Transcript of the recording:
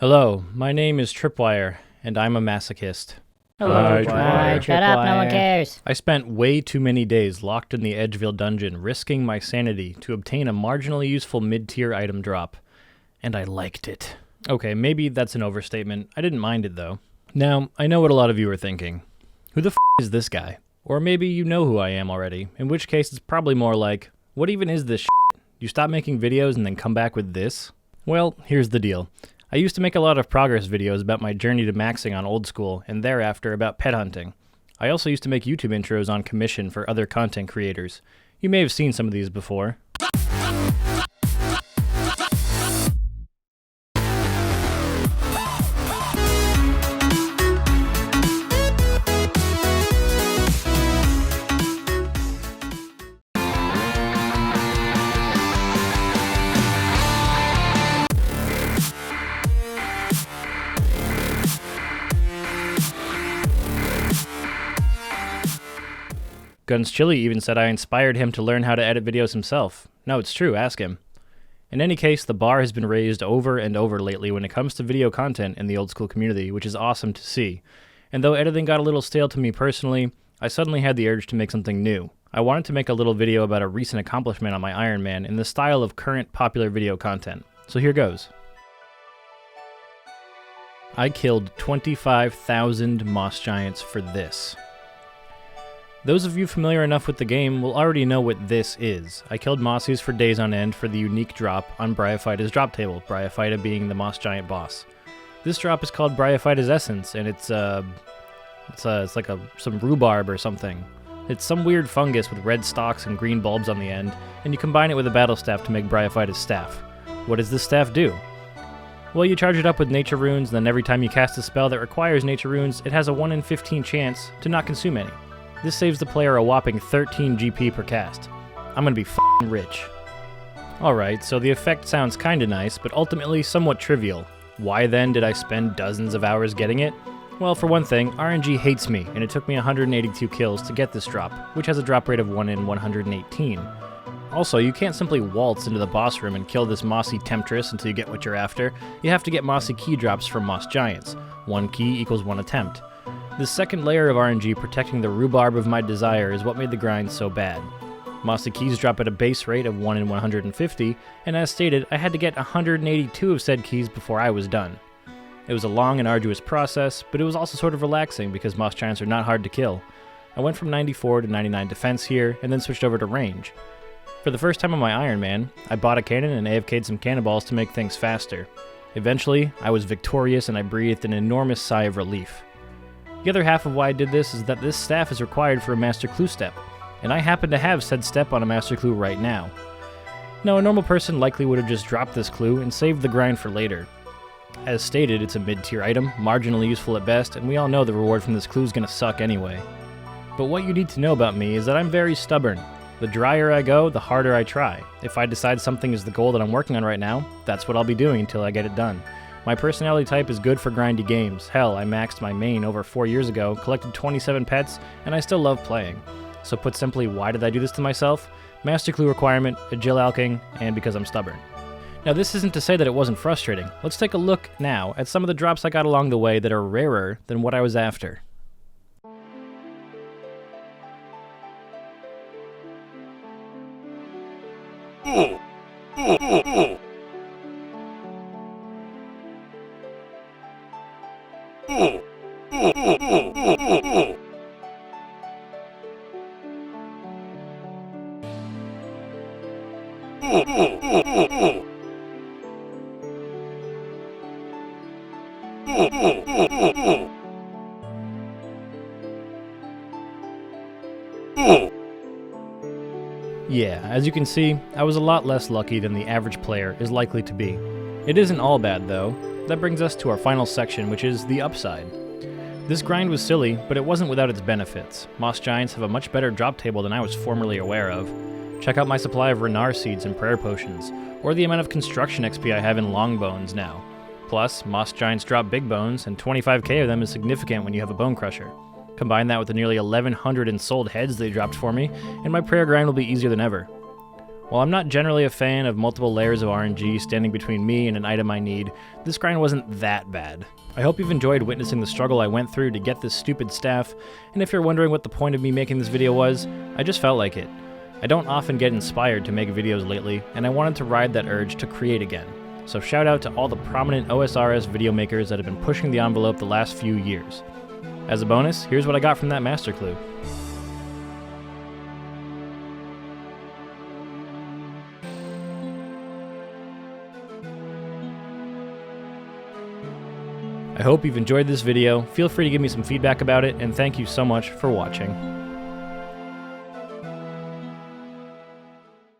Hello, my name is Tripwire, and I'm a masochist. Hello, Tripwire. Shut up, no one cares. I spent way too many days locked in the Edgeville dungeon, risking my sanity to obtain a marginally useful mid-tier item drop. And I liked it. Okay, maybe that's an overstatement. I didn't mind it, though. Now, I know what a lot of you are thinking. Who the f*** is this guy? Or maybe you know who I am already, in which case it's probably more like, what even is this shit? You stop making videos and then come back with this? Well, here's the deal. I used to make a lot of progress videos about my journey to maxing on old school, and thereafter about pet hunting. I also used to make YouTube intros on commission for other content creators. You may have seen some of these before. Guns Chili even said I inspired him to learn how to edit videos himself. No, it's true, ask him. In any case, the bar has been raised over and over lately when it comes to video content in the old school community, which is awesome to see. And though editing got a little stale to me personally, I suddenly had the urge to make something new. I wanted to make a little video about a recent accomplishment on my Ironman in the style of current popular video content. So here goes. I killed 25,000 moss giants for this. Those of you familiar enough with the game will already know what this is. I killed mossies for days on end for the unique drop on Bryophyta's drop table, Bryophyta being the moss giant boss. This drop is called Bryophyta's Essence, and it's like some rhubarb or something. It's some weird fungus with red stalks and green bulbs on the end, and you combine it with a battle staff to make Bryophyta's staff. What does this staff do? Well, you charge it up with nature runes, and then every time you cast a spell that requires nature runes, it has a 1 in 15 chance to not consume any. This saves the player a whopping 13 GP per cast. I'm gonna be f***ing rich. Alright, so the effect sounds kinda nice, but ultimately somewhat trivial. Why then did I spend dozens of hours getting it? Well, for one thing, RNG hates me, and it took me 182 kills to get this drop, which has a drop rate of 1 in 118. Also, you can't simply waltz into the boss room and kill this mossy temptress until you get what you're after. You have to get mossy key drops from moss giants. 1 key equals 1 attempt. This second layer of RNG protecting the rhubarb of my desire is what made the grind so bad. Mossy keys drop at a base rate of 1 in 150, and as stated, I had to get 182 of said keys before I was done. It was a long and arduous process, but it was also sort of relaxing because moss giants are not hard to kill. I went from 94 to 99 defense here, and then switched over to range. For the first time on my Ironman, I bought a cannon and AFK'd some cannonballs to make things faster. Eventually, I was victorious and I breathed an enormous sigh of relief. The other half of why I did this is that this staff is required for a Master Clue step, and I happen to have said step on a Master Clue right now. Now, a normal person likely would have just dropped this clue and saved the grind for later. As stated, it's a mid-tier item, marginally useful at best, and we all know the reward from this clue is going to suck anyway. But what you need to know about me is that I'm very stubborn. The drier I go, the harder I try. If I decide something is the goal that I'm working on right now, that's what I'll be doing until I get it done. My personality type is good for grindy games. Hell, I maxed my main over 4 years ago, collected 27 pets, and I still love playing. So put simply, why did I do this to myself? Master Clue requirement, Agile Alking, and because I'm stubborn. Now this isn't to say that it wasn't frustrating. Let's take a look now at some of the drops I got along the way that are rarer than what I was after. Yeah, as you can see, I was a lot less lucky than the average player is likely to be. It isn't all bad though. That brings us to our final section, which is the upside. This grind was silly, but it wasn't without its benefits. Moss giants have a much better drop table than I was formerly aware of. Check out my supply of Renar seeds and prayer potions, or the amount of construction XP I have in Longbones now. Plus, moss giants drop big bones, and 25k of them is significant when you have a bone crusher. Combine that with the nearly 1,100 ensouled heads they dropped for me, and my prayer grind will be easier than ever. While I'm not generally a fan of multiple layers of RNG standing between me and an item I need, this grind wasn't that bad. I hope you've enjoyed witnessing the struggle I went through to get this stupid staff, and if you're wondering what the point of me making this video was, I just felt like it. I don't often get inspired to make videos lately, and I wanted to ride that urge to create again. So shout out to all the prominent OSRS video makers that have been pushing the envelope the last few years. As a bonus, here's what I got from that master clue. I hope you've enjoyed this video, feel free to give me some feedback about it, and thank you so much for watching.